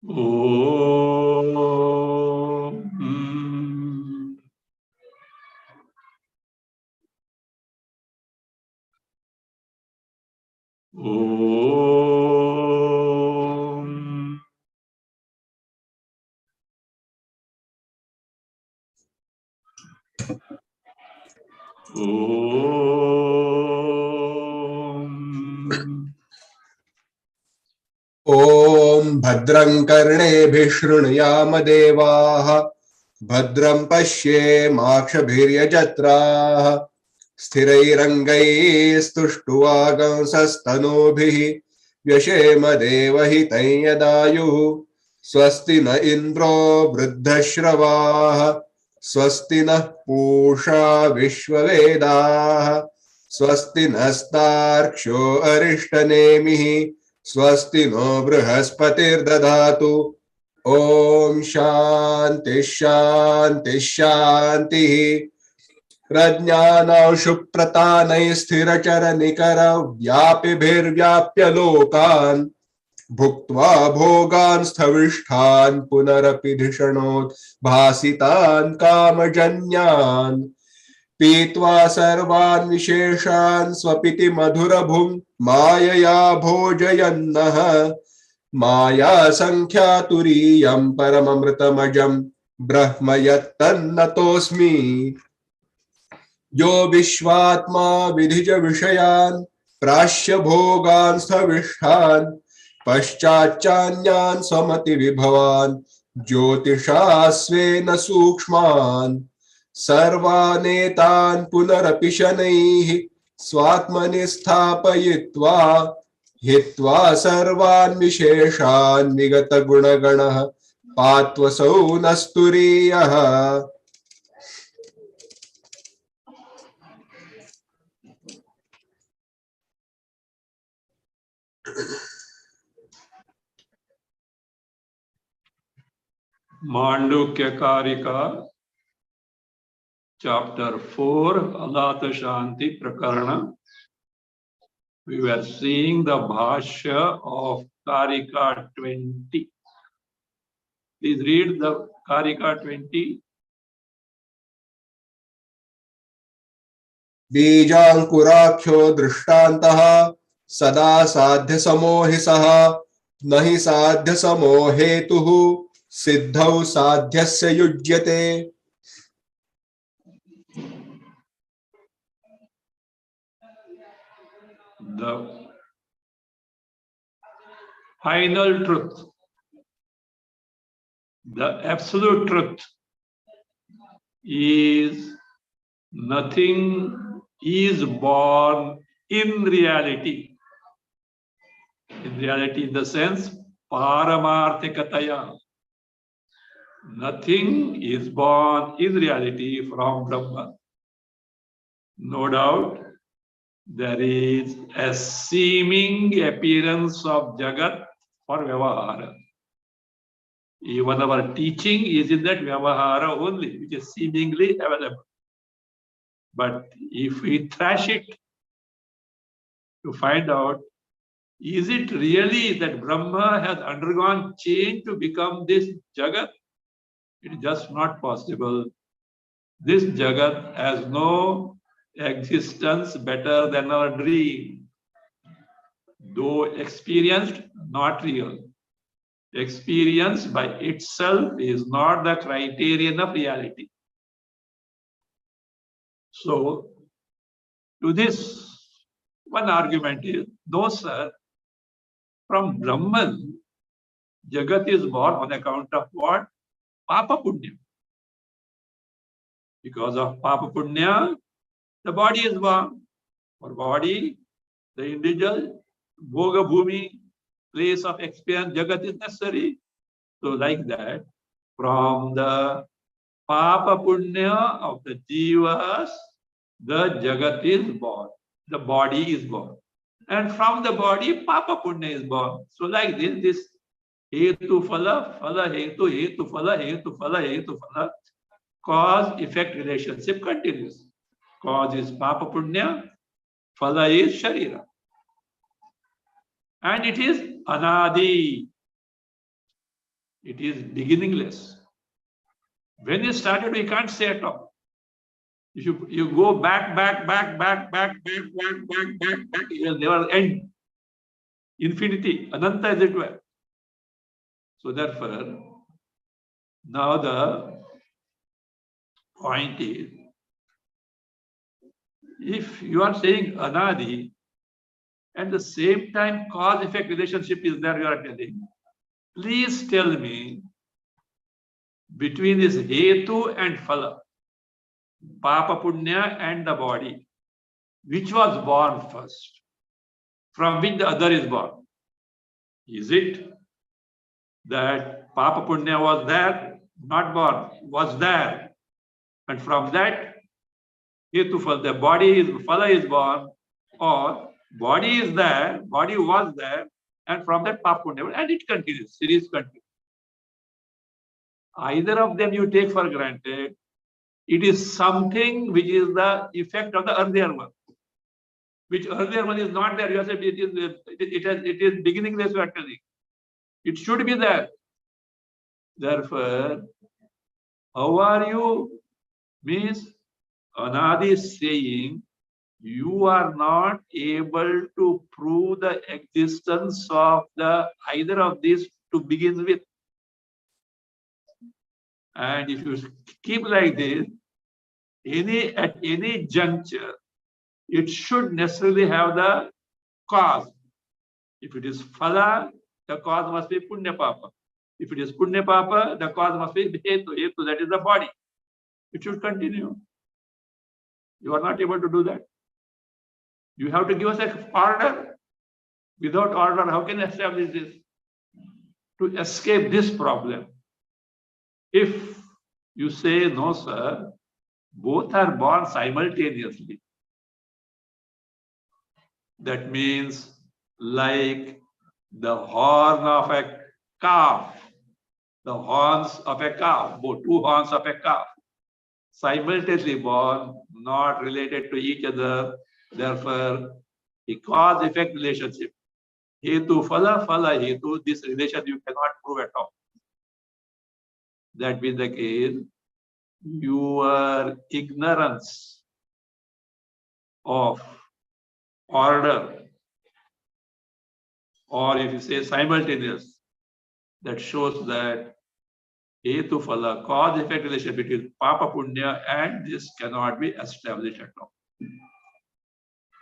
ॐ भद्रं कर्णेभिः शृणुयाम देवाः भद्रं पश्येमाक्षभिर्यजत्राः स्थिरैरङ्गैस्तुष्टुवागंसस्तनूभिः व्यशेम देवहितं यदायुः स्वस्ति न इन्द्रो वृद्धश्रवाः स्वस्ति नः पूषा विश्ववेदाः स्वस्ति नस्तार्क्ष्यो अरिष्टनेमिः स्वस्ति नो बृहस्पतिर्दधातु ओम शांति शांति शांतिः प्रज्ञानौ शुप्रतानैः स्थिरचरनिकरव्यापिभिर्व्याप्य लोकान् भुक्त्वा भोगान् स्थविष्ठान् पुनरपि धिषणोत् भासितान् कामजन्यान् पीत्वा सर्वान् विशेषान् स्वपिति मधुरभुं मायया भोजयन्नः माया संख्यातुरीयं परममृतमजं ब्रह्म यत्तन्नतोऽस्मि यो विश्वात्मा विधिज विषयान् प्राश्य भोगान् स्थविष्ठान् पश्चाच्चान्यान् स्वमति विभवान् ज्योतिषा स्वेन सूक्ष्मान् सर्वानेतान् पुनरपि शनैः स्वात्मनि स्थापयित्वा हित्वा सर्वान् विशेषान् विगत गुणगणः पात्वसौ नस्तुरीयः Mandukya Karika, Chapter 4, Alata Shanti Prakarana. We were seeing the Bhasya of Karika 20. Please read the Karika 20. बीजांकुराख्यो दृष्टान्तः सदा साध्य समोहि सः न हि साध्य समो हेतुः सिद्धौ साध्यस्य युज्यते. The final truth, the absolute truth is nothing is born in reality. In reality, in the sense, paramarthikataya. Nothing is born in reality from Brahma. No doubt, there is a seeming appearance of Jagat for Vyavahara. Even our teaching is in that Vyavahara only, which is seemingly available. But if we thrash it to find out, is it really that Brahma has undergone change to become this Jagat? It is just not possible. This Jagat has no existence better than our dream. Though experienced, not real. Experience by itself is not the criterion of reality. So, to this, one argument is, no sir, from Brahman, Jagat is born on account of what? Papa Punya. Because of Papa Punya, the body is born. For body, the individual, Bhoga Bhumi, place of experience, Jagat is necessary. So like that, from the Papa Punya of the Jivas, the Jagat is born. The body is born. And from the body, Papa Punya is born. So like this Hetu Phala, Phala Hetu, Hetu Phala, Hetu Phala, Hetu Phala, cause-effect relationship continues. Cause is Papa Punya, Phala is Sharira. And it is Anadi. It is beginningless. When you started, you can't say at all. If you go back, it will never end. Infinity, Ananta as it were. So therefore, now the point is, if you are saying Anadi, at the same time cause-effect relationship is there, you are telling, please tell me, between this Hetu and Phala, Papa Punya and the body, which was born first? From which the other is born? Is it that Papa Punya was there, not born, was there, and from that Hetu Phala, the body is, Phala is born, or body is there, body was there, and from that Papa Punya, and it continues, series continues. Either of them you take for granted, it is something which is the effect of the earlier one. Which earlier one is not there. You have said it is beginningless, you are telling. It should be there. Therefore, how are you? Means Anadi is saying you are not able to prove the existence of the either of these to begin with. And if you keep like this, at any juncture, it should necessarily have the cause. If it is Phala, the cause must be Punya Papa. If it is Punya Papa, the cause must be Hetu. Hetu, that is the body. It should continue. You are not able to do that. You have to give us an order. Without order, how can you establish this? To escape this problem, if you say, no, sir, both are born simultaneously, that means like the horn of a calf, the horns of a calf, both two horns of a calf, simultaneously born, not related to each other. Therefore, a cause-effect relationship. Hetu, Phala, Phala, Hetu, this relation you cannot prove at all. That being the case, your ignorance of order, or if you say simultaneous, that shows that Hetu Phala, cause-effect relation between Papa Punya and this cannot be established at all.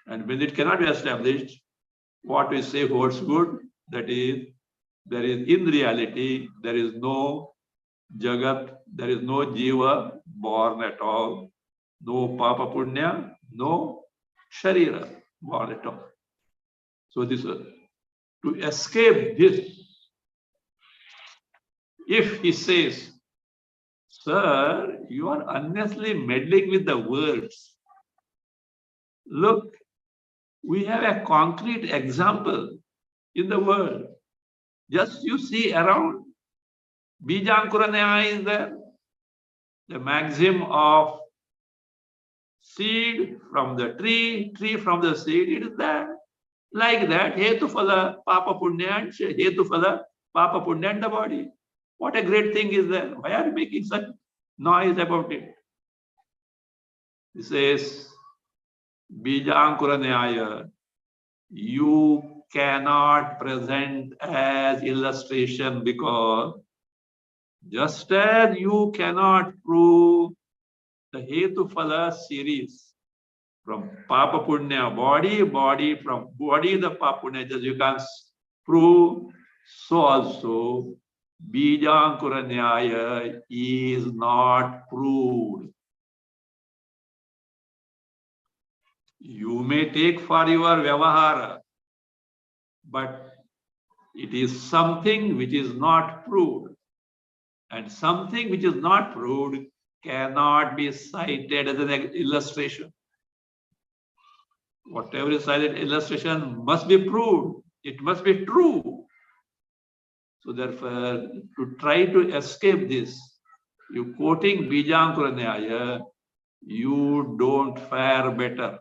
And when it cannot be established, what we say holds good, that is, there is in reality, there is no Jagat, there is no Jiva born at all, no Papa Punya, no Sharira born at all. So this to escape this, if he says, sir, you are unnecessarily meddling with the words. Look, we have a concrete example in the world. Just you see around, Bijankuranaya is there, the maxim of seed from the tree, tree from the seed, it is there. Like that, Hetu Phala, Papa Punya, and Hetu Phala, Papa Punya and the body. What a great thing is there. Why are you making such noise about it? He says, Bijankuranaya, you cannot present as illustration, because just as you cannot prove the Hetu Phala series from Papa Punya, body from body, the Papa Punya, just you can't prove, so also Bijankuranaya is not proved. You may take for your Vyavahara, but it is something which is not proved. And something which is not proved cannot be cited as an illustration. Whatever is cited illustration must be proved. It must be true. So therefore, to try to escape this, you quoting Bijankuranaya, you don't fare better.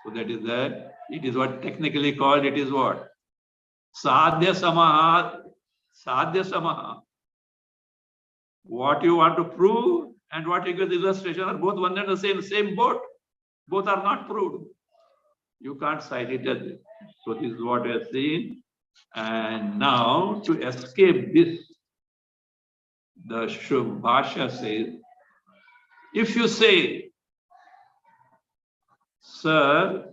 So that is that. It is what technically called, it is what? Sadhya Samaha. Sadhya Samaha. what you want to prove and what you give illustration are both one and the same boat. Both are not proved. You can't cite it as it. So this is what we have seen. And now to escape this, the Bhasya says, if you say, sir,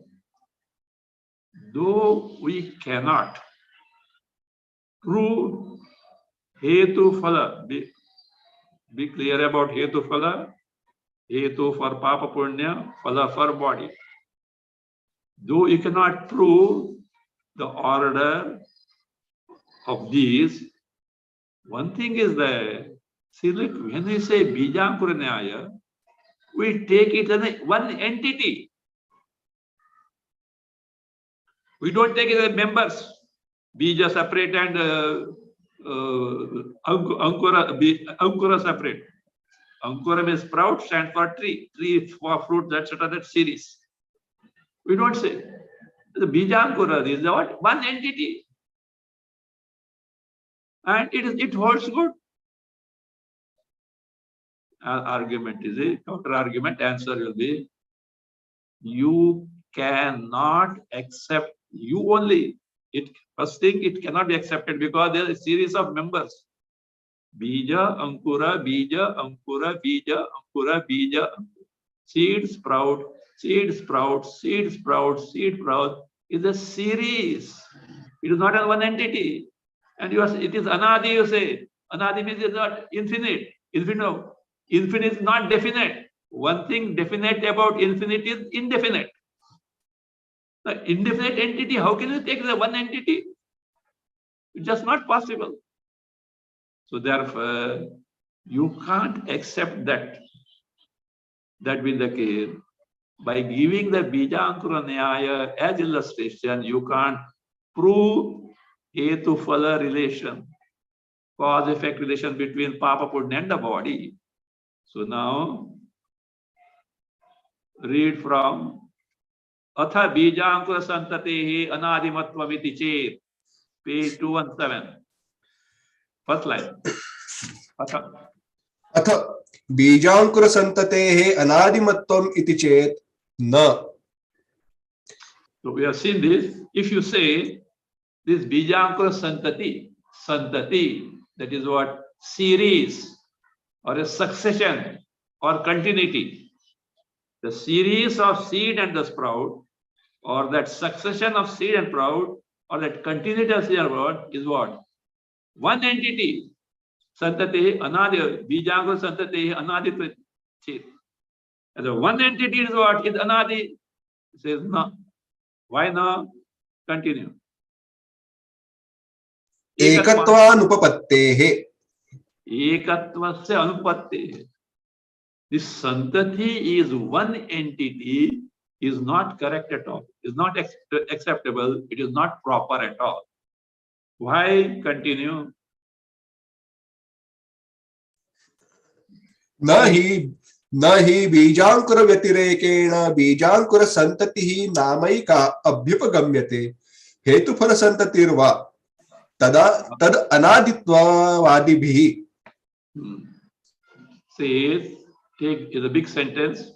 though we cannot prove Hetu Phala, be clear about Hetu Phala, Hetu for Papa Punya, Phala for body. Though you cannot prove the order of these, one thing is that, see, look, when we say Bijankura Nyaya, we take it as one entity. We don't take it as members. Bija separate and Ankura separate. Ankura means sprout, stand for tree, tree for fruit, etc. That series. We don't say. The Bijankura is what? One entity. And it holds good. Argument is a counter argument. Answer will be, you cannot accept, you only. First thing, it cannot be accepted because there is a series of members. Bija, Ankura, Bija, Ankura, Bija, Ankura, Bija. Seed, sprout, seed, sprout, seed, sprout, seed, sprout is a series. It is not one entity. And it is Anadi, you say. Anadi means it is not infinite. Infinite is not definite. One thing definite about infinite is indefinite. The indefinite entity, how can you take the one entity? It's just not possible. So therefore, you can't accept that. That being the case, by giving the Bijankura Nyaya as illustration, you can't prove Hetu Phala relation, cause-effect relation between Papa Punya and the body. So now, read from Atha Bijankura Santatehi Anadimattvamiti Chet, page 217. First line. Atha Bijankura Santatehi Anadimatvam iti chet na. So we have seen this. If you say this Bijankura Santati, that is what? Series or a succession or continuity. The series of seed and the sprout, or that succession of seed and sprout, or that continuity of seed and sprout is what? One entity. Santati Anadi, Bijankura Santati Anadi Chet. And the one entity is what? Is Anadi. It says no. Why no? Continue. Ekatvanupapattehe. Ekatvasya anupattehe. This Santati is one entity, is not correct at all, is not acceptable, it is not proper at all. Why? Continue. Nahi Bijankura Vyatirekena Bijankura Santatihi Namaika Abhyupagamyate Hetuphala Santatirva Tada Tad Anaditva Vadibhi. Says, take is a big sentence.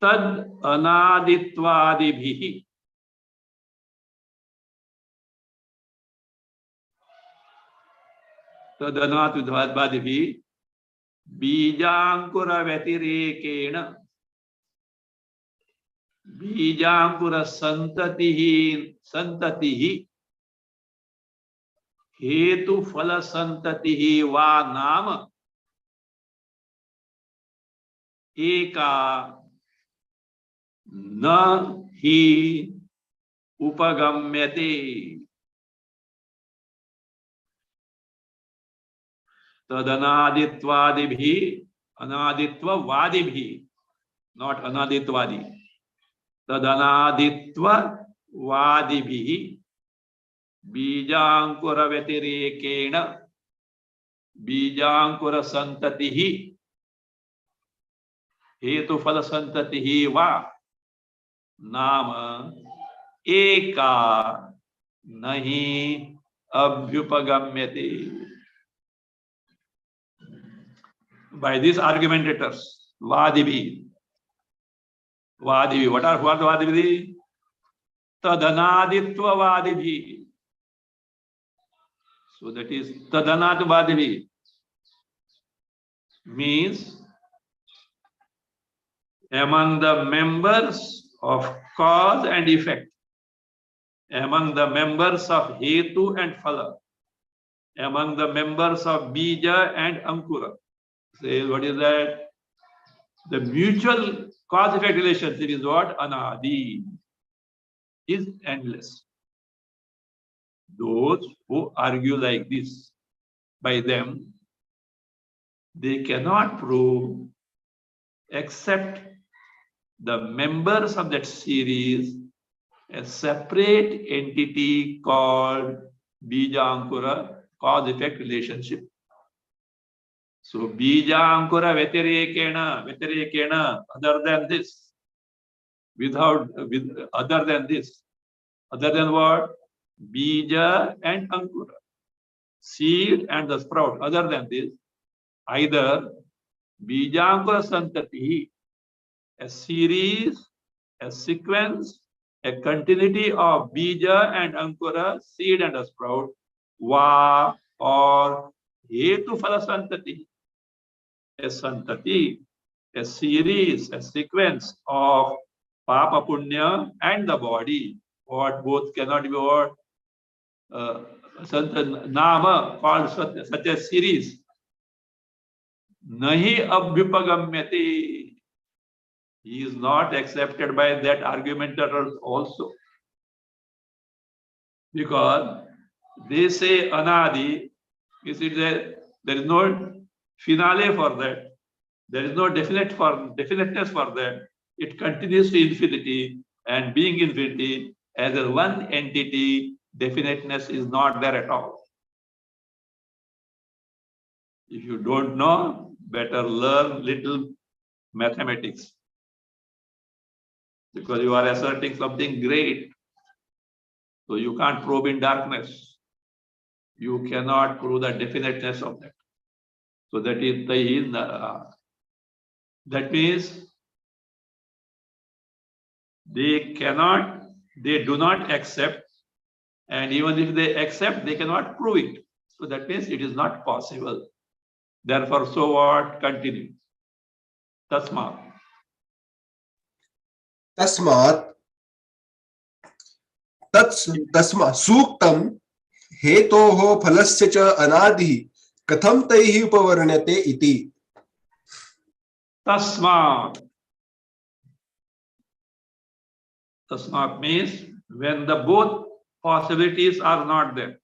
Tad Anaditvadibhi. Tad Anaditvadibhi Bijankura Vyatirekena Bijankura Santatihi Hetu Phala Santatihi Va Nama Eka Na Hi Upagamyate Tadanaditvadibhi Anaditva Vadibhi, not Anaditvadi. Tadanaditva Vadibhi Bijankura Vyatirekena Bijankura Santatihi Hetu Phala Santatihi Va Nama Eka Nahi Abhyupagamyate. by these argumentators, Vadivi. Vadivi. Who are the Vadivi? Tadanaditva Vadivi. So that is Tadanad Vadivi. Means among the members of cause and effect, among the members of Hetu and Phala, among the members of Bija and Ankura. Say, what is that? The mutual cause-effect relationship is what? Anadi, is endless. Those who argue like this, by them, they cannot prove except the members of that series a separate entity called Bija Ankura, cause-effect relationship. So Bija Ankura Vatirekena, other than this, other than this, other than what? Bija and Ankura, seed and the sprout, other than this, either Bija Ankura Santati, a series, a sequence, a continuity of Bija and Ankura, seed and a sprout, Va or Hetu Phala Santati, a Santati, a series, a sequence of Papa Punya and the body, what both cannot be what? Nama called such a series. Nahi abhyupagamyati. He is not accepted by that argumentator also. Because they say Anadi, there is no finale for that. There is no definiteness for that. It continues to infinity, and being infinity as a one entity, definiteness is not there at all. If you don't know, better learn little mathematics. Because you are asserting something great. So you can't probe in darkness. You cannot prove the definiteness of that. So that is that means they do not accept, and even if they accept, they cannot prove it. So that means it is not possible. Therefore, so what? Continue. Tasmat. तस्मात् सूक्तम् हेतोः फलस्य च अनादिः कथं तैः उपवर्ण्यते इति. Tasmat. Tasmat means when the both possibilities are not there.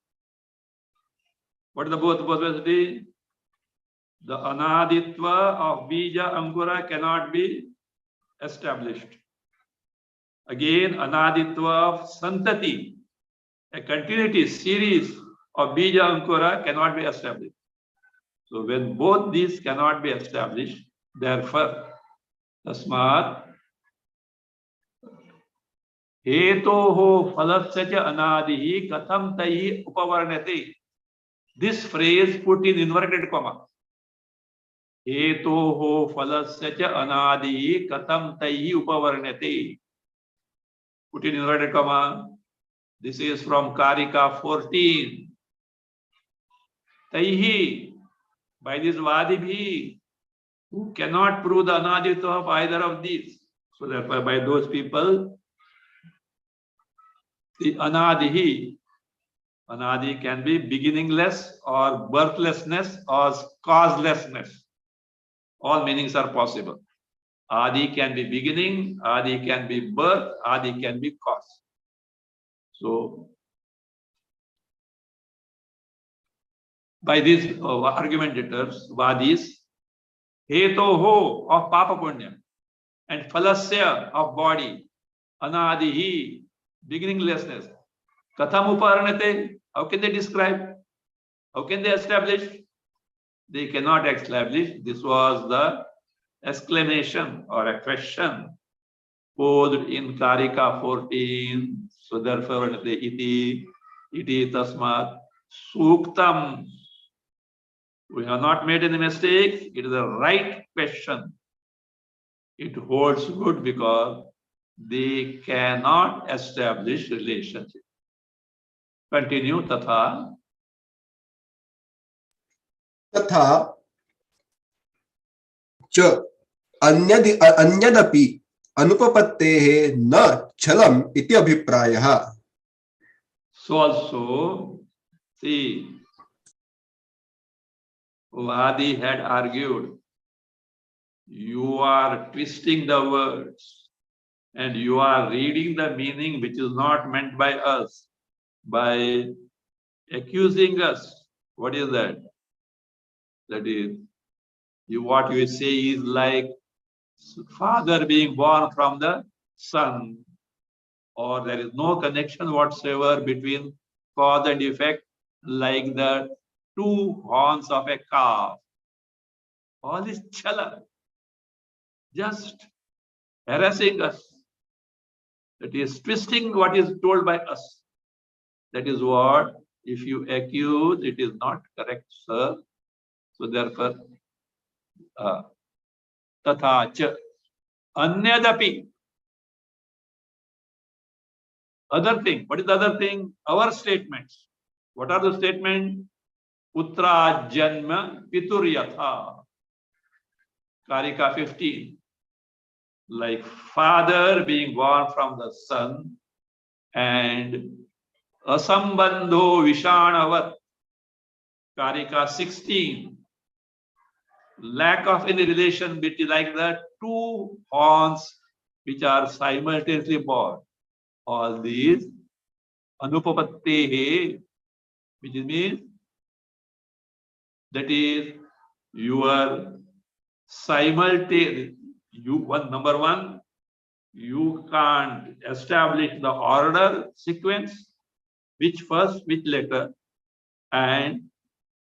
What is the both possibilities? The anaditva of Bija Ankura cannot be established. Again, anaditva of Santati, a continuity series of Bija Ankura cannot be established. So when both these cannot be established, therefore, tasmat hetoho phalasya cha anadihi katham taihi upavarnate. This phrase put in inverted comma. Hetoho phalasya cha anadihi katham taihi upavarnate. Put in inverted comma. This is from Karika 14. Taihi, by this Vadivi, who cannot prove the anaditva of either of these. So therefore, by those people, the anadi can be beginningless or birthlessness or causelessness. All meanings are possible. Adi can be beginning, Adi can be birth, Adi can be cause. So, by these argumentators, Vadis, Hetoho of Papa Punya and Phalasya of body, Anadihi, beginninglessness. Katham uparanate, how can they describe? How can they establish? They cannot establish. This was the exclamation or a question posed in Karika 14. So therefore, iti tasmat suktam We have not made any mistakes. It is the right question. It holds good because they cannot establish relationship. Continue, tatha. तथा च अन्यदपि अनुपपत्तेः न छलम् इति अभिप्रायः. So also, see, Vadi had argued, you are twisting the words and you are reading the meaning which is not meant by us by accusing us. What is that? That is, what you say is like father being born from the son, or there is no connection whatsoever between cause and effect, like the two horns of a calf. All this chala, just harassing us. That is twisting what is told by us. That is what, if you accuse, it is not correct, sir. So therefore, tatha cha anyadapi. Other thing. What is the other thing? Our statements. What are the statements? Putra janma pitur yatha. Karika 15. Like father being born from the son, and asambandho vishanavat. Karika 16. Lack of any relation between, like the two horns which are simultaneously born. All these anupapattehe, which means that is your simultaneous. Number one, you can't establish the order sequence, which first, which later, and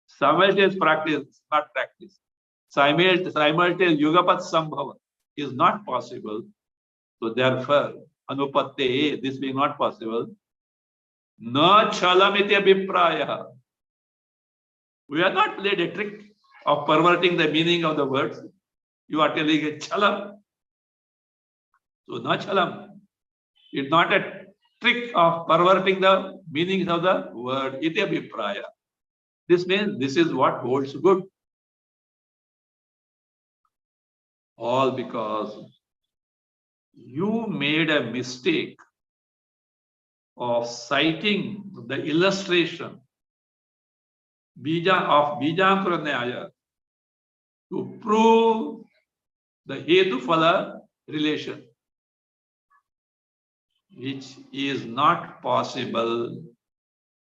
simultaneous practice, not practice. Simultaneous yugapat sambhava is not possible. So therefore, anupatte, this being not possible, na chalamiti abhipraya. We have not played a trick of perverting the meaning of the words. You are telling a chalam. So na chalam. It's not a trick of perverting the meanings of the word. Iti abhipraya. This means this is what holds good. All because you made a mistake of citing the illustration of Bijankura Nyaya to prove the Hetu Phala relation, which is not possible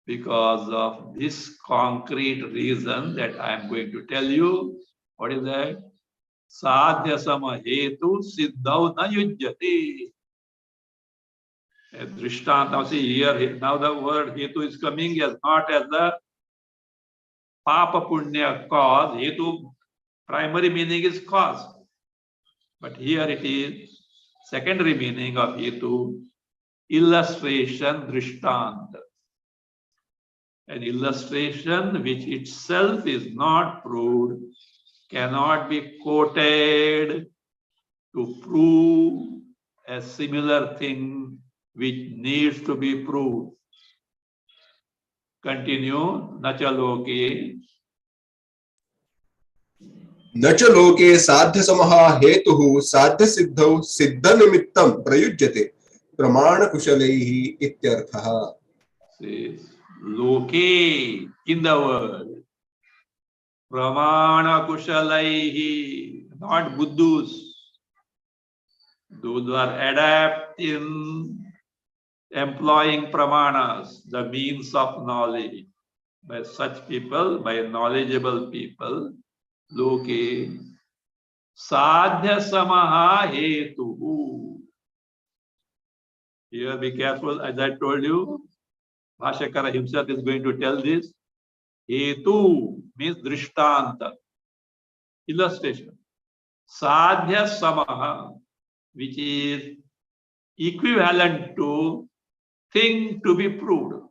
because of this concrete reason that I am going to tell you. What is that? Sadhya sama hetu siddhau na yujyati. Drishtanta, see here, now the word hetu is coming as not as the papa punya cause. Hetu, primary meaning is cause. But here it is secondary meaning of hetu, illustration, drishtanta. An illustration which itself is not proved cannot be quoted to prove a similar thing which needs to be proved. Continue. Nacha loke. नच लोके साध्य समहा हेतुः साध्य सिद्धौ सिद्ध निमित्तं प्रयुज्यते प्रमाण कुशलैः इत्यर्थः. Says loke, in the world. Pramana kushalaihi, not buddhus. Those who are adept in employing pramanas, the means of knowledge. By such people, by knowledgeable people, loke sadhya samaha hetu. Here be careful, as I told you, Bhasya himself is going to tell this. Hetu means drishtanta, illustration. Sadhya samaha, which is equivalent to thing to be proved.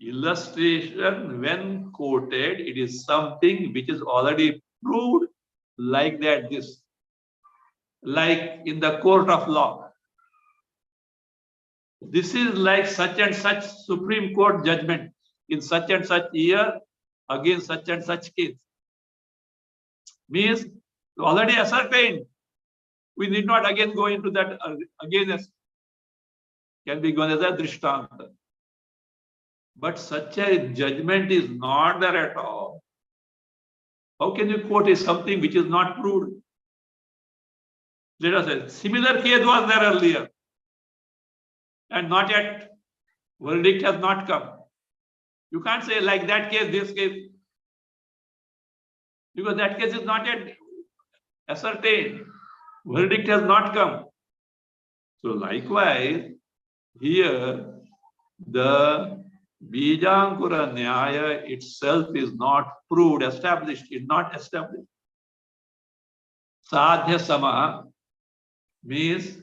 Illustration, when quoted, it is something which is already proved, like that, this, like in the court of law. This is like such and such Supreme Court judgment in such and such year against such and such case. Means already ascertained. We need not again go into that again, as can be gone as a drishtanta. But such a judgment is not there at all. How can you quote something which is not proved? Let us say, similar case was there earlier, and not yet, verdict has not come. You can't say like that case, this case, because that case is not yet ascertained. Verdict has not come. So likewise, here the Bijankura Nyaya itself is not proved, established, is not established. Sadhya Sama means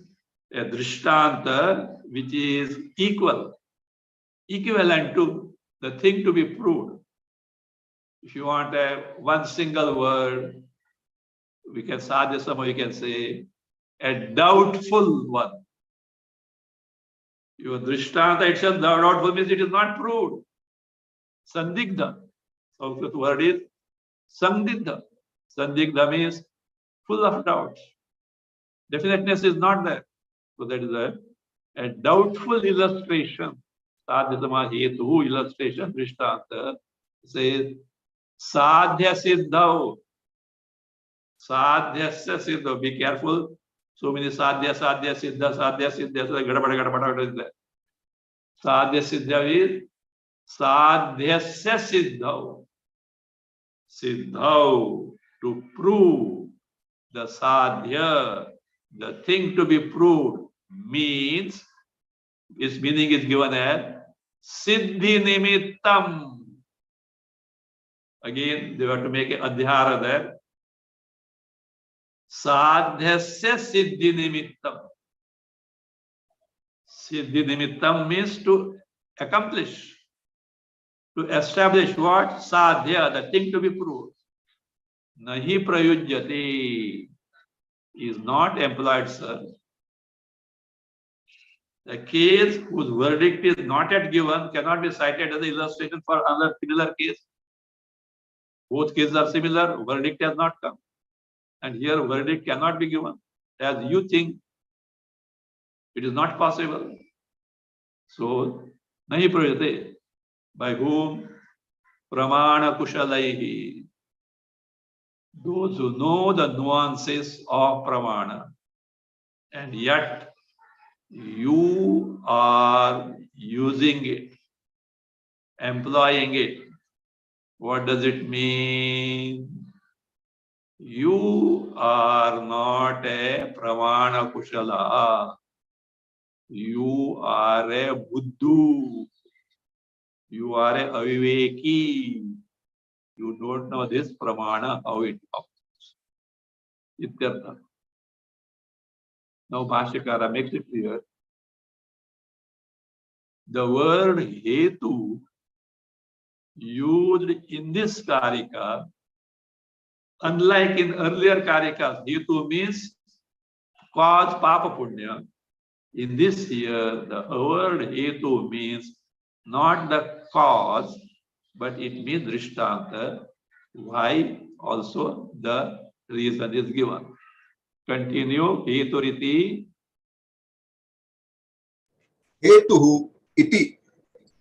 a drishtanta which is equivalent to the thing to be proved. If you want one single word, we can sadhya sama, you can say a doubtful one. Your drishtanta itself, doubtful means it is not proved. Sandigdha. Sanskrit word is sandigdha. Sandigdha means full of doubts. Definiteness is not there. So that is a doubtful illustration. Sadhyatama hetu illustration, drishtanta says sadhya siddhau. Sadhyasya siddhau. Be careful. So many sadhya siddha. So gadabada is there. Sadhya siddha is sadhyasya siddhau. Siddhau, to prove the sadhya, the thing to be proved, means its meaning is given as siddhi nimittam. Again, they have to make an adhyara there. Sadhyasya siddhi nimittam. Siddhi nimittam means to accomplish, to establish what? Sadhya, the thing to be proved. Nahi prayujyate is not employed, sir. The case whose verdict is not yet given cannot be cited as an illustration for another similar case. Both cases are similar, verdict has not come. And here verdict cannot be given. As you think, it is not possible. So, nahi prayujyate. By whom? Pramana kushalaihi. Those who know the nuances of pramana. And yet, you are using it, employing it. What does it mean? You are not a pramana kushala. You are a buddhu. You are a aviveki. You don't know this pramana, how it operates. Ityartha. Now Bhashyakara makes it clear. The word hetu used in this karika, unlike in earlier karikas, hetu means cause papa punya. In this here, the word hetu means not the cause, but it means drishtanta. Why? Also the reason is given. Continue. Heturiti. हेतुः इति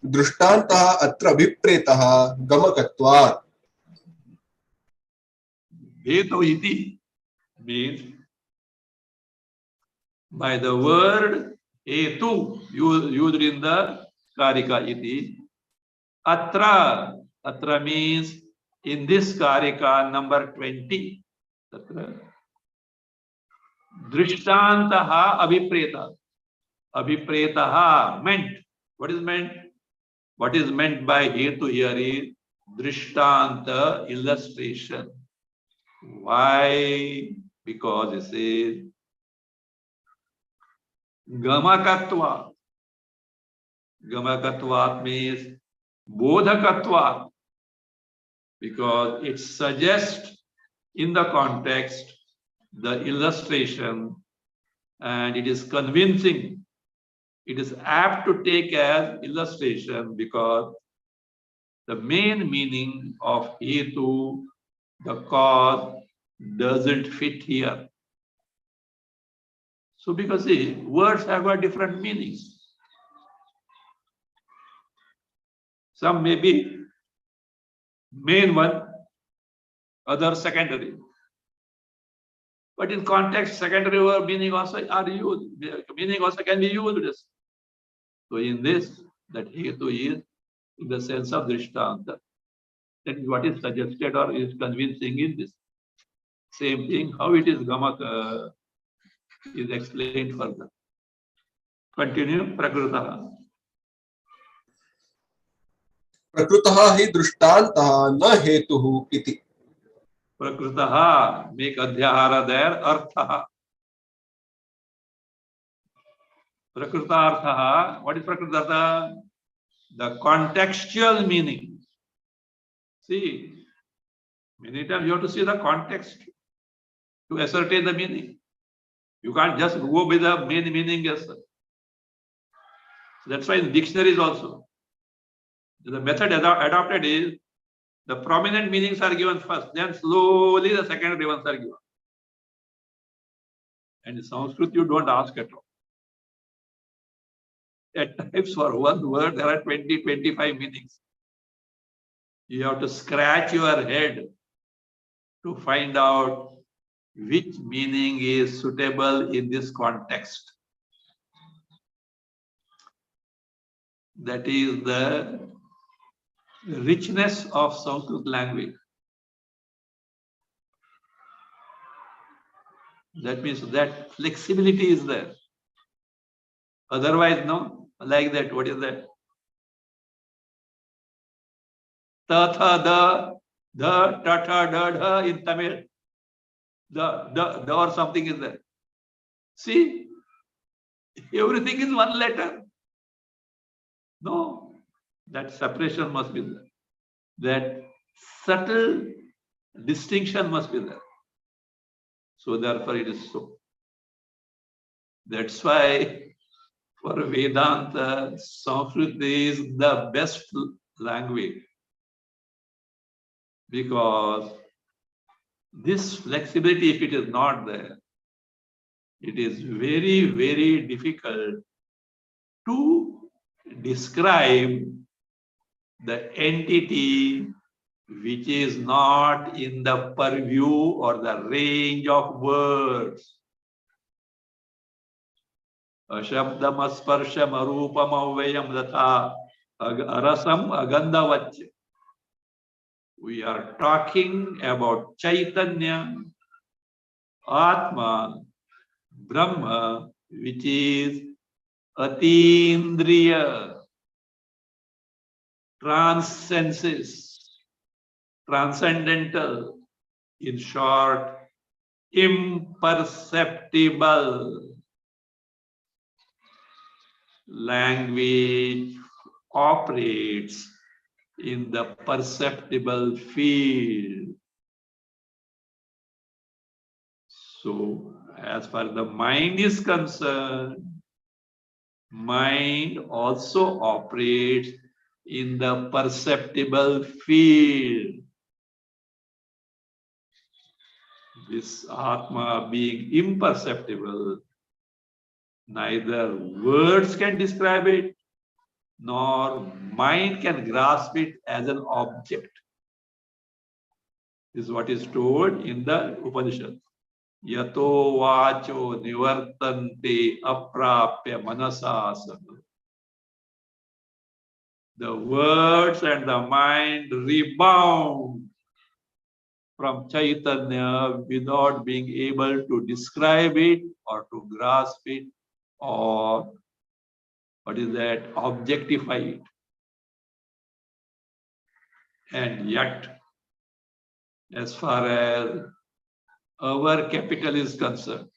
दृष्टान्तः अत्र अभिप्रेतः गमकत्वात्. Heturiti means by the word hetu used in the karika iti. Atra means in this karika number 20. Atra. Drishtantaha abhipreta. Abhipretaha meant. What is meant? What is meant by hetu here is drishtanta, illustration. Why? Because it says gamakatva. Gamakatva means bodhakatva, because it suggests in the context the illustration, and it is convincing. It is apt to take as illustration because the main meaning of hetu, the cause, doesn't fit here. So because see, words have got different meanings. Some may be main one, other secondary. But in context, secondary word meaning also are used. Meaning also can be used. So in this, that hetu is in the sense of drishtanta. That is what is suggested or is convincing in this. Same thing, how it is gamaka is explained further. Continue, prakritaha. प्रकृतः हि दृष्टान्तः न हेतुः इति. Prakritaha, make adhyahara there, arthaha. Prakritarthaha, what is prakritartha? The contextual meaning. See, many times you have to see the context to ascertain the meaning. You can't just go with the main meaning as such. That's why in dictionaries also, the method adopted is the prominent meanings are given first, then slowly the secondary ones are given. And in Sanskrit, you don't ask at all. At times, for one word, there are 20, 25 meanings. You have to scratch your head to find out which meaning is suitable in this context. That is the richness of Sanskrit language. That means that flexibility is there. Otherwise, no, like that. What is that? Ta, tha, the, ta, ta, da, da in Tamil. The or something is there. See, everything is one letter. No, that separation must be there. That subtle distinction must be there. So therefore it is so. That's why for Vedanta, Sanskrit is the best language. Because this flexibility, if it is not there, it is very, very difficult to describe the entity which is not in the purview or the range of words. Ashabdam asparsham arupam avayam datha arasam agandavach. We are talking about Chaitanya, Atma, Brahma, which is Atindriya, transcendental, in short, imperceptible. Language operates in the perceptible field. So, as far as the mind is concerned, mind also operates in the perceptible field. This Atma being imperceptible, neither words can describe it, nor mind can grasp it as an object. This is what is told in the Upanishad. Yato vacho nivartante aprapya manasasana. The words and the mind rebound from Chaitanya without being able to describe it or to grasp it or what is that, objectify it. And yet, as far as our capital is concerned,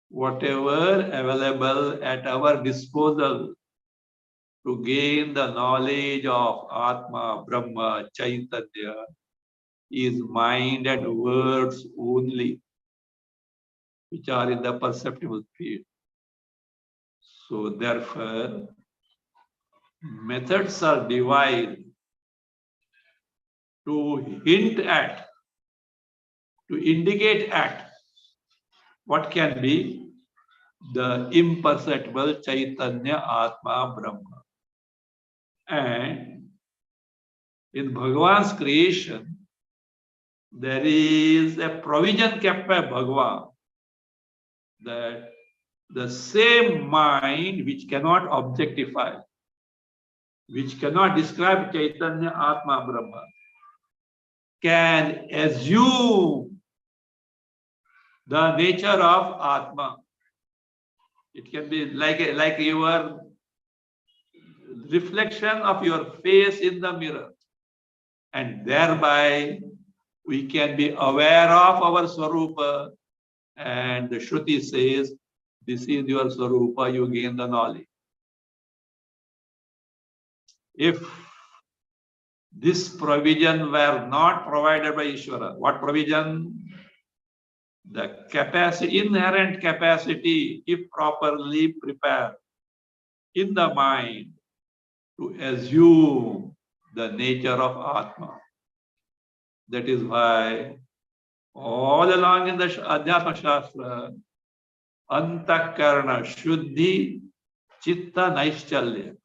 whatever available at our disposal to gain the knowledge of Atma, Brahma, Chaitanya is mind and words only, which are in the perceptible field. So therefore, methods are devised to hint at, to indicate at what can be the imperceptible Chaitanya, Atma, Brahma. And in Bhagavan's creation, there is a provision kept by Bhagavan that the same mind which cannot objectify, which cannot describe Chaitanya, Atma, Brahma, can assume the nature of Atma. It can be like your reflection of your face in the mirror, and thereby we can be aware of our Swarupa, and the Shruti says, this is your Swarupa, you gain the knowledge. If this provision were not provided by Ishvara, what provision? The capacity, inherent capacity, if properly prepared in the mind to assume the nature of Atma. That is why all along in the Adhyatma Shastra, Antakarana Shuddhi Chitta Naishchalya,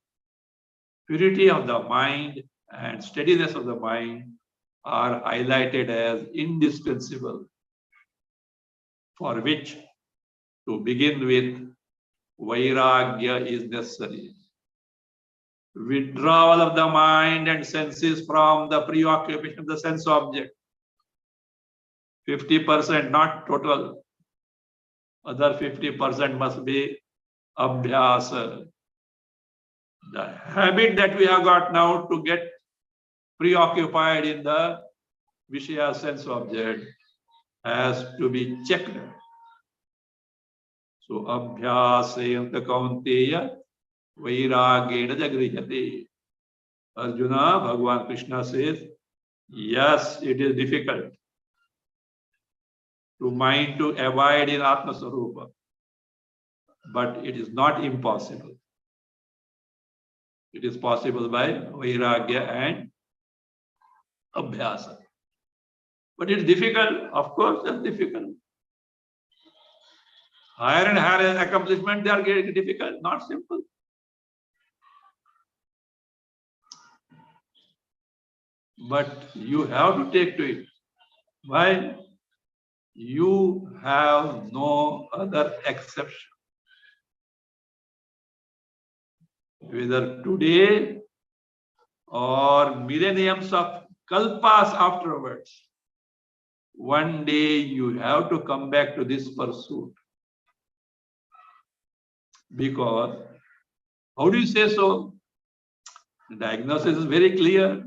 purity of the mind and steadiness of the mind are highlighted as indispensable, for which, to begin with, Vairagya is necessary. Withdrawal of the mind and senses from the preoccupation of the sense object. 50%, not total. Other 50% must be abhyasa. The habit that we have got now to get preoccupied in the Vishaya sense object has to be checked. So abhyasayanta kaunteya vairagena jagrihate. Arjuna, Bhagavan Krishna says, yes, it is difficult to mind to abide in Atma Sarupa, but it is not impossible. It is possible by Vairagya and Abhyasa. But it's difficult, of course, it's difficult. Higher and higher accomplishment, they are getting difficult, not simple. But you have to take to it. Why? You have no other exception. Whether today or millenniums of kalpas afterwards, one day you have to come back to this pursuit. Because, how do you say so? The diagnosis is very clear.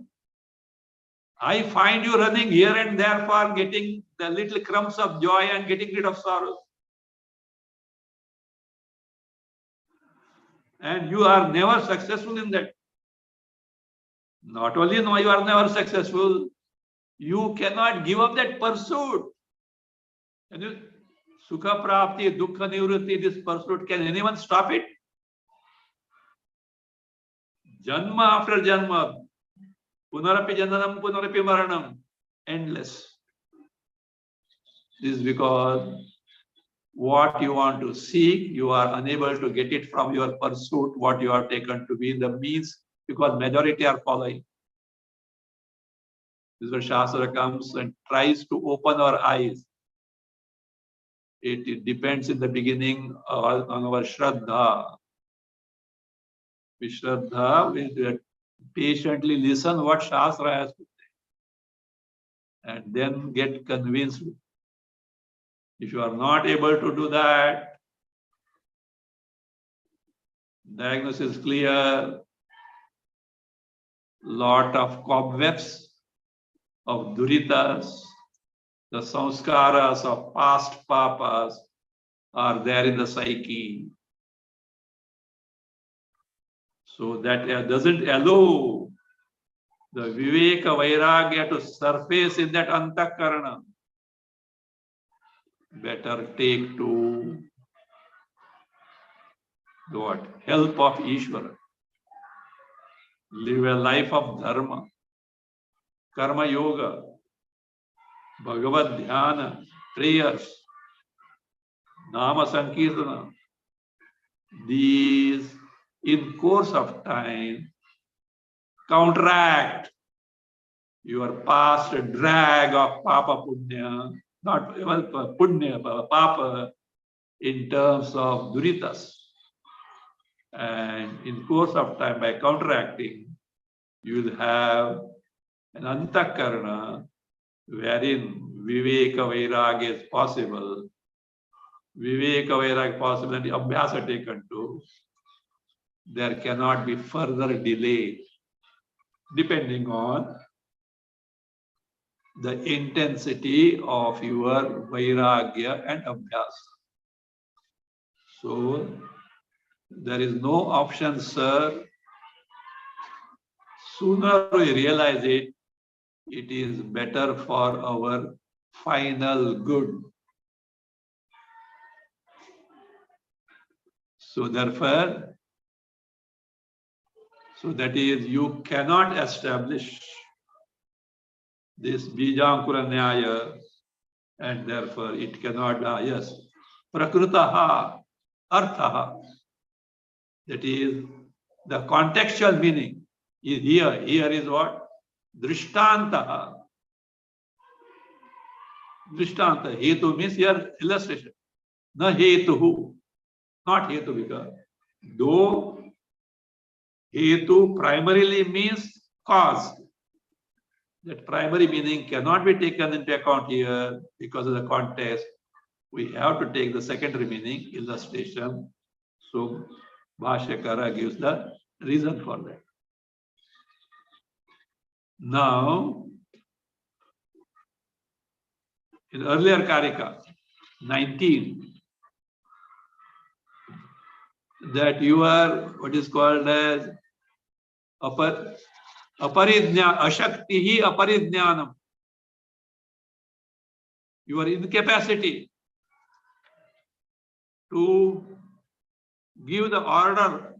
I find you running here and there for getting the little crumbs of joy and getting rid of sorrow. And you are never successful in that. Not only no, you are never successful, you cannot give up that pursuit. And you, Sukha Prapti, Dukkha Nivritti, this pursuit, can anyone stop it? Janma after Janma, Punarapi Jananam, Punarapi Maranam, endless. This is because what you want to seek, you are unable to get it from your pursuit, what you are taken to be the means, because majority are following. This is where Shastra comes and tries to open our eyes. It depends in the beginning on our Shraddha. With Shraddha, we patiently listen what Shastra has to say and then get convinced. If you are not able to do that, diagnosis is clear, lot of cobwebs of duritas, the samskaras of past papas are there in the psyche. So that doesn't allow the Viveka Vairagya to surface in that Antakarana. Better take to the what? Help of Ishvara. Live a life of Dharma, Karma Yoga, Bhagavad Dhyana, prayers, Nama Sankirtana. These, in course of time, counteract your past drag of Papa Punya, not well, Punya, Papa, in terms of Duritas. And in course of time, by counteracting, you will have an Antakarana wherein Viveka Vairagya is possible. Viveka Vairagya possible and Abhyasa taken to. There cannot be further delay depending on the intensity of your Vairagya and Abhyasa. So, there is no option, sir. Sooner we realize it, it is better for our final good. So therefore, that is, you cannot establish this Bijankura Nyaya, and therefore it cannot, yes, Prakrutaha, Arthaha. That is, the contextual meaning is here. Here is what? Drishtantaha. Drishtanta. Hetu means here illustration. Na hetuhu. Not hetu because though hetu primarily means cause. That primary meaning cannot be taken into account here because of the context. We have to take the secondary meaning, illustration. So Bhasya Karika gives the reason for that. Now, in earlier Karika, 19, that you are what is called as ashaktihi aparidnyanam. Your incapacity to give the order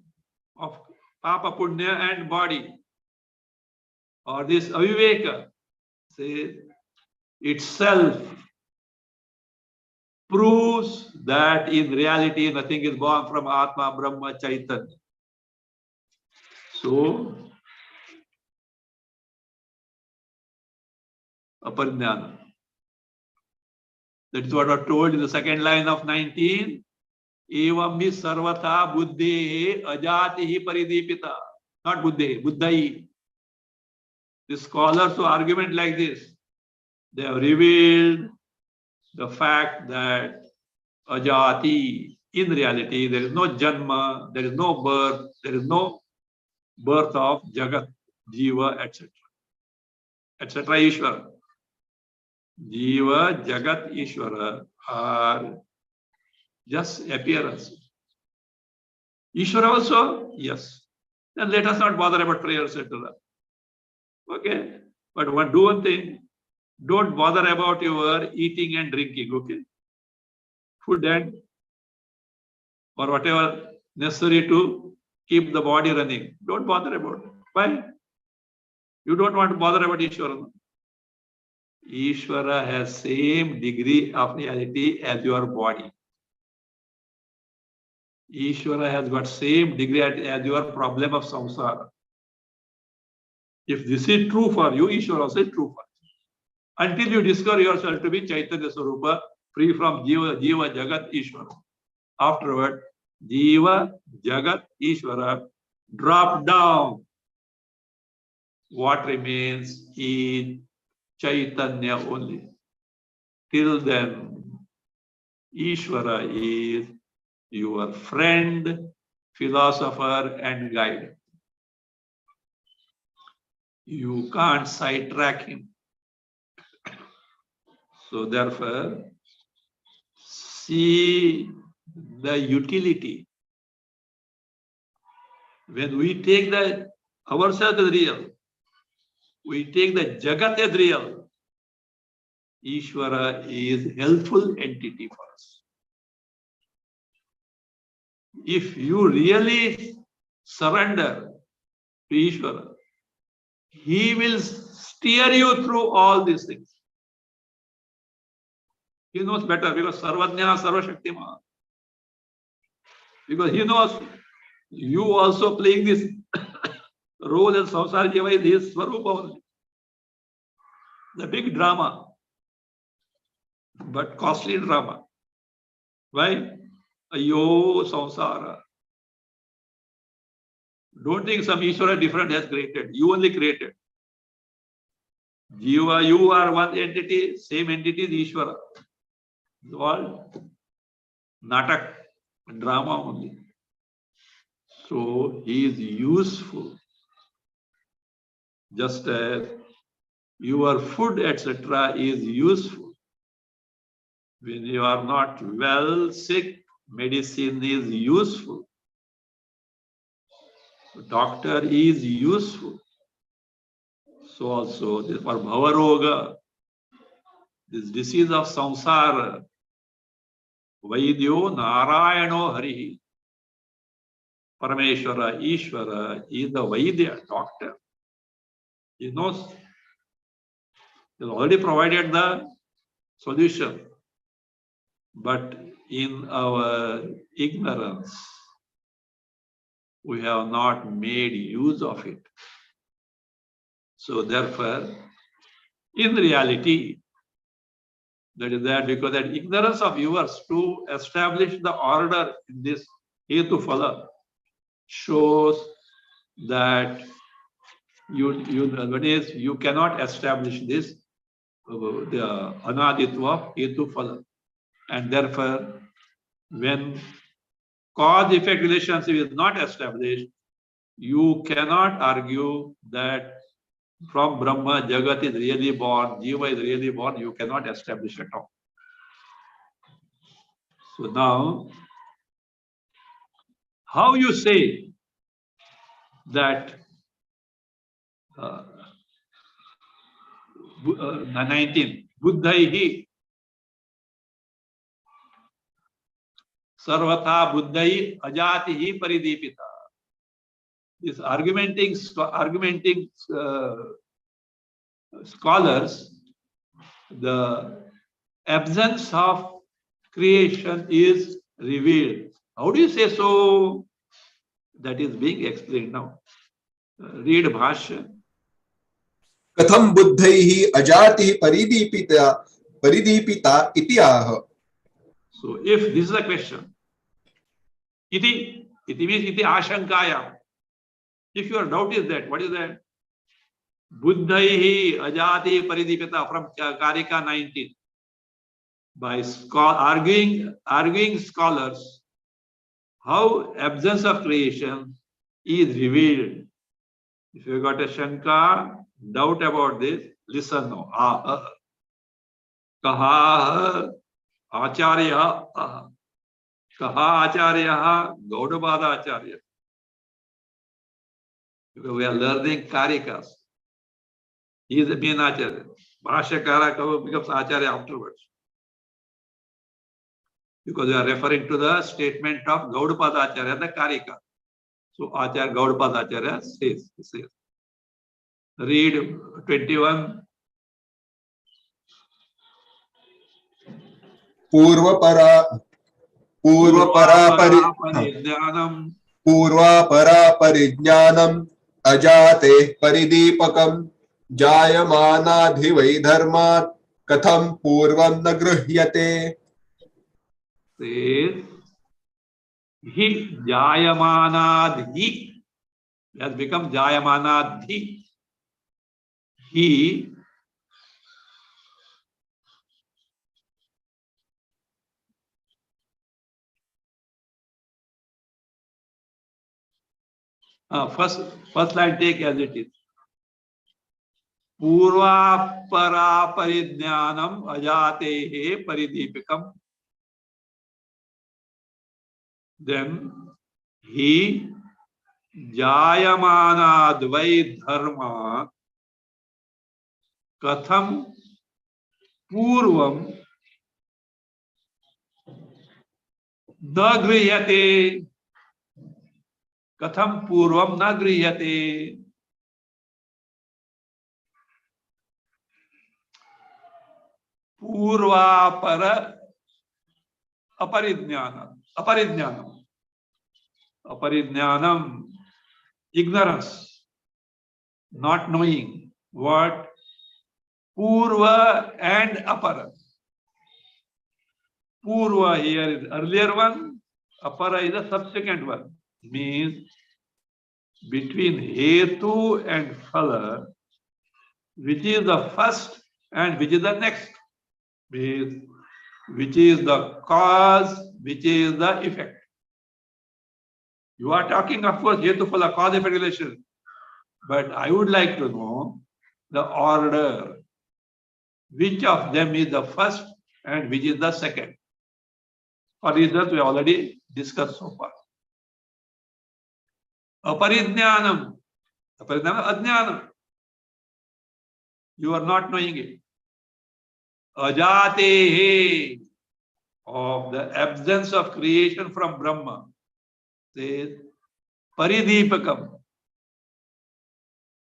of Papa Punya and body, or this aviveka, says, itself proves that in reality nothing is born from Atma, Brahma, Chaitanya. So, aparijnana. That is what I told in the second line of 19. Evam hi sarvata buddhe ajatihi paridipita. Not buddhe, buddhai. The scholars who argument like this, they have revealed the fact that ajati, in reality, there is no janma, there is no birth, there is no birth of jagat, jiva, etc. etc. Ishvara. Jiva, jagat, Ishvara are just appearance. Ishvara also? Yes. Then let us not bother about prayers, etc. Okay? But do one thing. Don't bother about your eating and drinking, okay? Food and or whatever necessary to keep the body running. Don't bother about it. Why? You don't want to bother about Ishvara. Ishvara has same degree of reality as your body. Ishvara has got same degree as your problem of samsara. If this is true for you, Ishvara also is true for you. Until you discover yourself to be Chaitanya Swarupa, free from Jiva, Jagat, Ishvara. Afterward, Jiva, Jagat, Ishvara drop down. What remains is Chaitanya only. Till then, Ishvara is your friend, philosopher, and guide. You can't sidetrack him. So therefore, see the utility, When we take the ourselves as real, we take the Jagat as real, Ishvara is helpful entity for us. If you really surrender to Ishvara, he will steer you through all these things. He knows better because Sarvajna Sarvashaktiman. Because he knows you also playing this role in Samsara Jiva is his Swarupa only. The big drama, but costly drama. Why? Ayo Samsara. Don't think some Ishvara different has created. You only created. Jiva, you are one entity, same entity is Ishvara. It's all natak, drama only. So he is useful. Just as your food, etc., is useful. When you are not well, sick, medicine is useful. Doctor is useful. So also, for Bhavaroga, this disease of samsara, Vaidyo Narayano Hari, Parameshwara, Ishvara is the Vaidya, doctor. He knows, he has already provided the solution. But in our ignorance, we have not made use of it. So therefore, in reality, that is that because that ignorance of yours to establish the order in this Hetu Phala shows that you cannot establish this the Anaditva of Hetu Phala. And therefore, when cause-effect relationship is not established, you cannot argue that from Brahma, Jagat is really born, Jiva is really born, you cannot establish at all. So now, how you say that 19, Buddhaihi, Sarvata Buddhai Ajatihi Paridipita. These argumenting scholars, the absence of creation is revealed. How do you say so? That is being explained now. Read Bhasya. Katham buddhaihi ajati paridipita iti aha. So if this is a question, iti means iti ashankaya. If your doubt is that, what is that? Buddhaihi ajati paridipita from Karika 19. By arguing scholars, how absence of creation is revealed. If you got a shanka, doubt about this, listen now. Kaha acharya, kaha acharya, Gaudapada acharya. Because we are learning Karikas. He is the main acharya. Bhasya Karika becomes acharya afterwards. Because we are referring to the statement of Gaudapada acharya, the Karika. So Acharya Gaudapada acharya says. Read 21. Purvapara parijnanam ajate paridipakam jayamanadhivaidharmat katham purvam na gruhyate. Says he jayamanadhi has become jayamanadhi. He first line take as it is. Purva para parijnanam ajate paridipakam. Then he Jayamanadvai dharma katham purvam na griyate. Katham purvam na griyate. Purvapara aparijnanam. Aparijnanam. Aparijnanam. Ignorance. Not knowing what Purva and Apara. Purva here is earlier one, Apara is the subsequent one. Means between Hetu and Phala, which is the first and which is the next. Means which is the cause, which is the effect. You are talking, of course, Hetu Phala, cause effect relation. But I would like to know the order. Which of them is the first and which is the second? For reasons we already discussed so far. Aparijnanam. Aparijnanam, ajnanam. You are not knowing it. Ajatehe, of the absence of creation from Brahma, says paridipakam.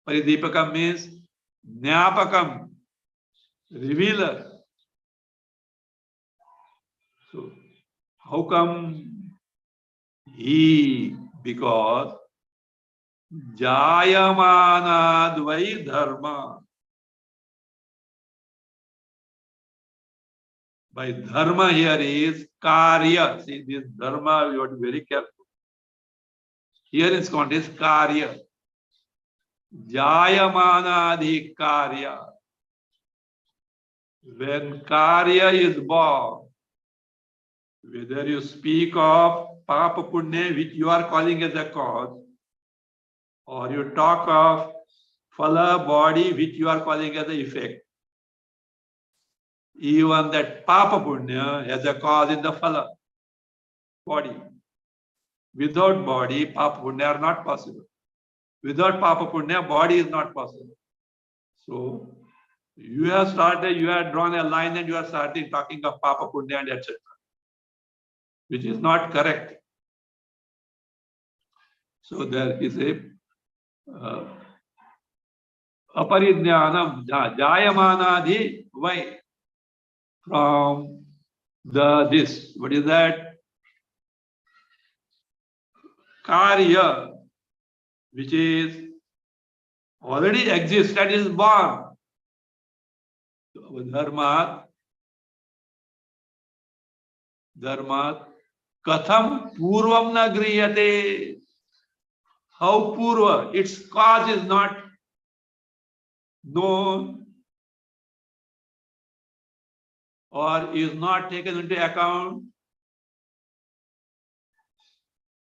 Paridipakam means jnapakam, revealer. So, how come he? Because jayamanadvai dharma. By dharma here is karya. See, this dharma, you have to be very careful. Here in context is karya. Jayamanadhi karya. When karya is born, whether you speak of papa punya, which you are calling as a cause, or you talk of phala body, which you are calling as the effect, even that papa punya has a cause in the phala body. Without body, papa punya are not possible. Without papa punya, body is not possible. So, you have started, you have drawn a line and you are starting talking of papa punya and etc., which is not correct. So there is a aparijnanam, jayamanadhi, why? From the this, what is that? Karya, which is already exists, that is born. Dharma, katham purvam na griyate. How purva? Its cause is not known or is not taken into account.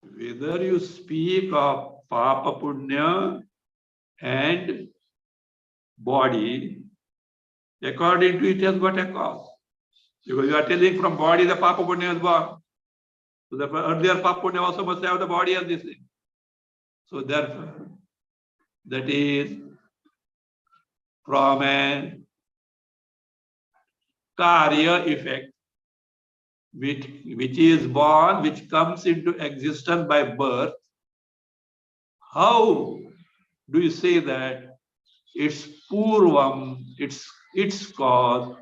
Whether you speak of papa punya and body, according to it has got a cause. Because you are telling from body the papa punya is born. So therefore earlier papa punya also must have the body as this thing. So therefore, that is from a karya effect, which is born, which comes into existence by birth. How do you say that its purvam, its cause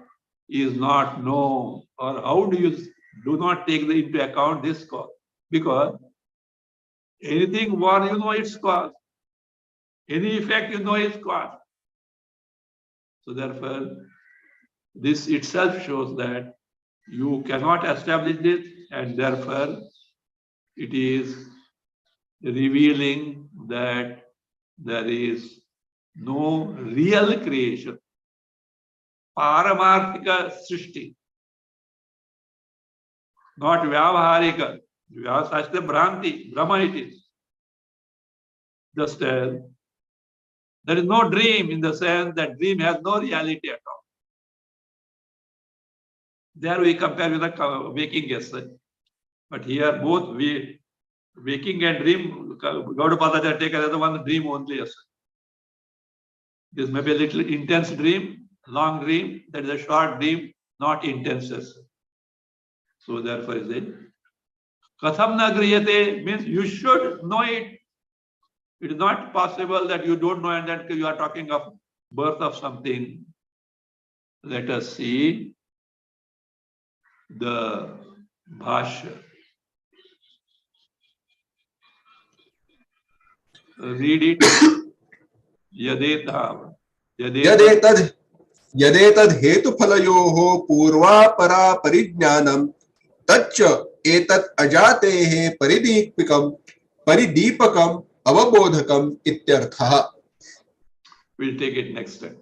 is not known? Or how do you do not take into account this cause? Because anything born, you know its cause. Any effect, you know its cause. So therefore, this itself shows that you cannot establish it, and therefore it is revealing that there is no real creation. Paramarthika srishti, not vyavaharika. Vyavasashta bhranti, Brahma it is. Just as there is no dream in the sense that dream has no reality at all. There we compare with the waking essence. But here both we waking and dream, Gaudapada take as one dream only. Yes. This may be a little intense dream, long dream, that is a short dream, not intense. So therefore is it. Katham na griyate means you should know it. It is not possible that you don't know and that you are talking of birth of something. Let us see the Bhasya. Read it. Yadeta. यदेतद् हेतुफलयोः पूर्वापरा परिज्ञानं तच्च एतत् अजातेः परिदीपकम् अवबोधकम् इत्यर्थः. We'll take it next time.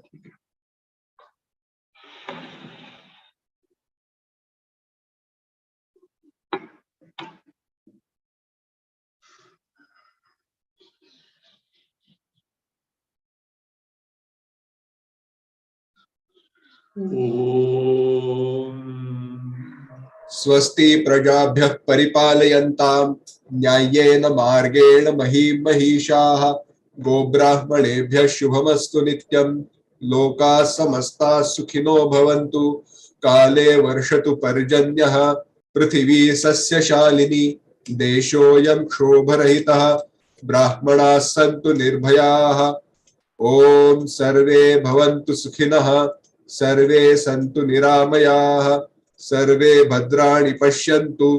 स्वस्ति प्रजाभ्यः परिपालयन्तां न्याय्येन मार्गेण महीं महिषाः गोब्राह्मणेभ्यः शुभमस्तु नित्यं लोकाः समस्ताः सुखिनो भवन्तु काले वर्षतु पर्जन्यः पृथिवी सस्यशालिनी देशोऽयं क्षोभरहितः ब्राह्मणाः सन्तु निर्भयाः ओम सर्वे भवन्तु सुखिनः सर्वे सन्तु निरामयाः सर्वे भद्राणि पश्यन्तु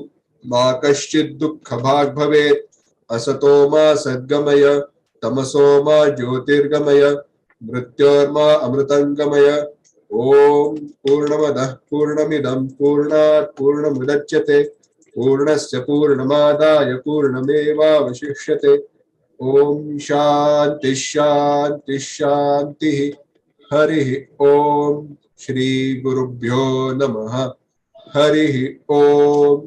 मा कश्चित् दुःखभाग् भवेत् असतो मा सद्गमय तमसो मा ज्योतिर्गमय मृत्योर्मा अमृतङ्गमय ओम पूर्णमदः पूर्णमिदं पूर्णात् पूर्णमुदच्यते पूर्णस्य पूर्णमादाय पूर्णमेवावशिष्यते ओम शांति शांति शांति हरि ओम श्री गुरुभ्यो नमः हरि ओम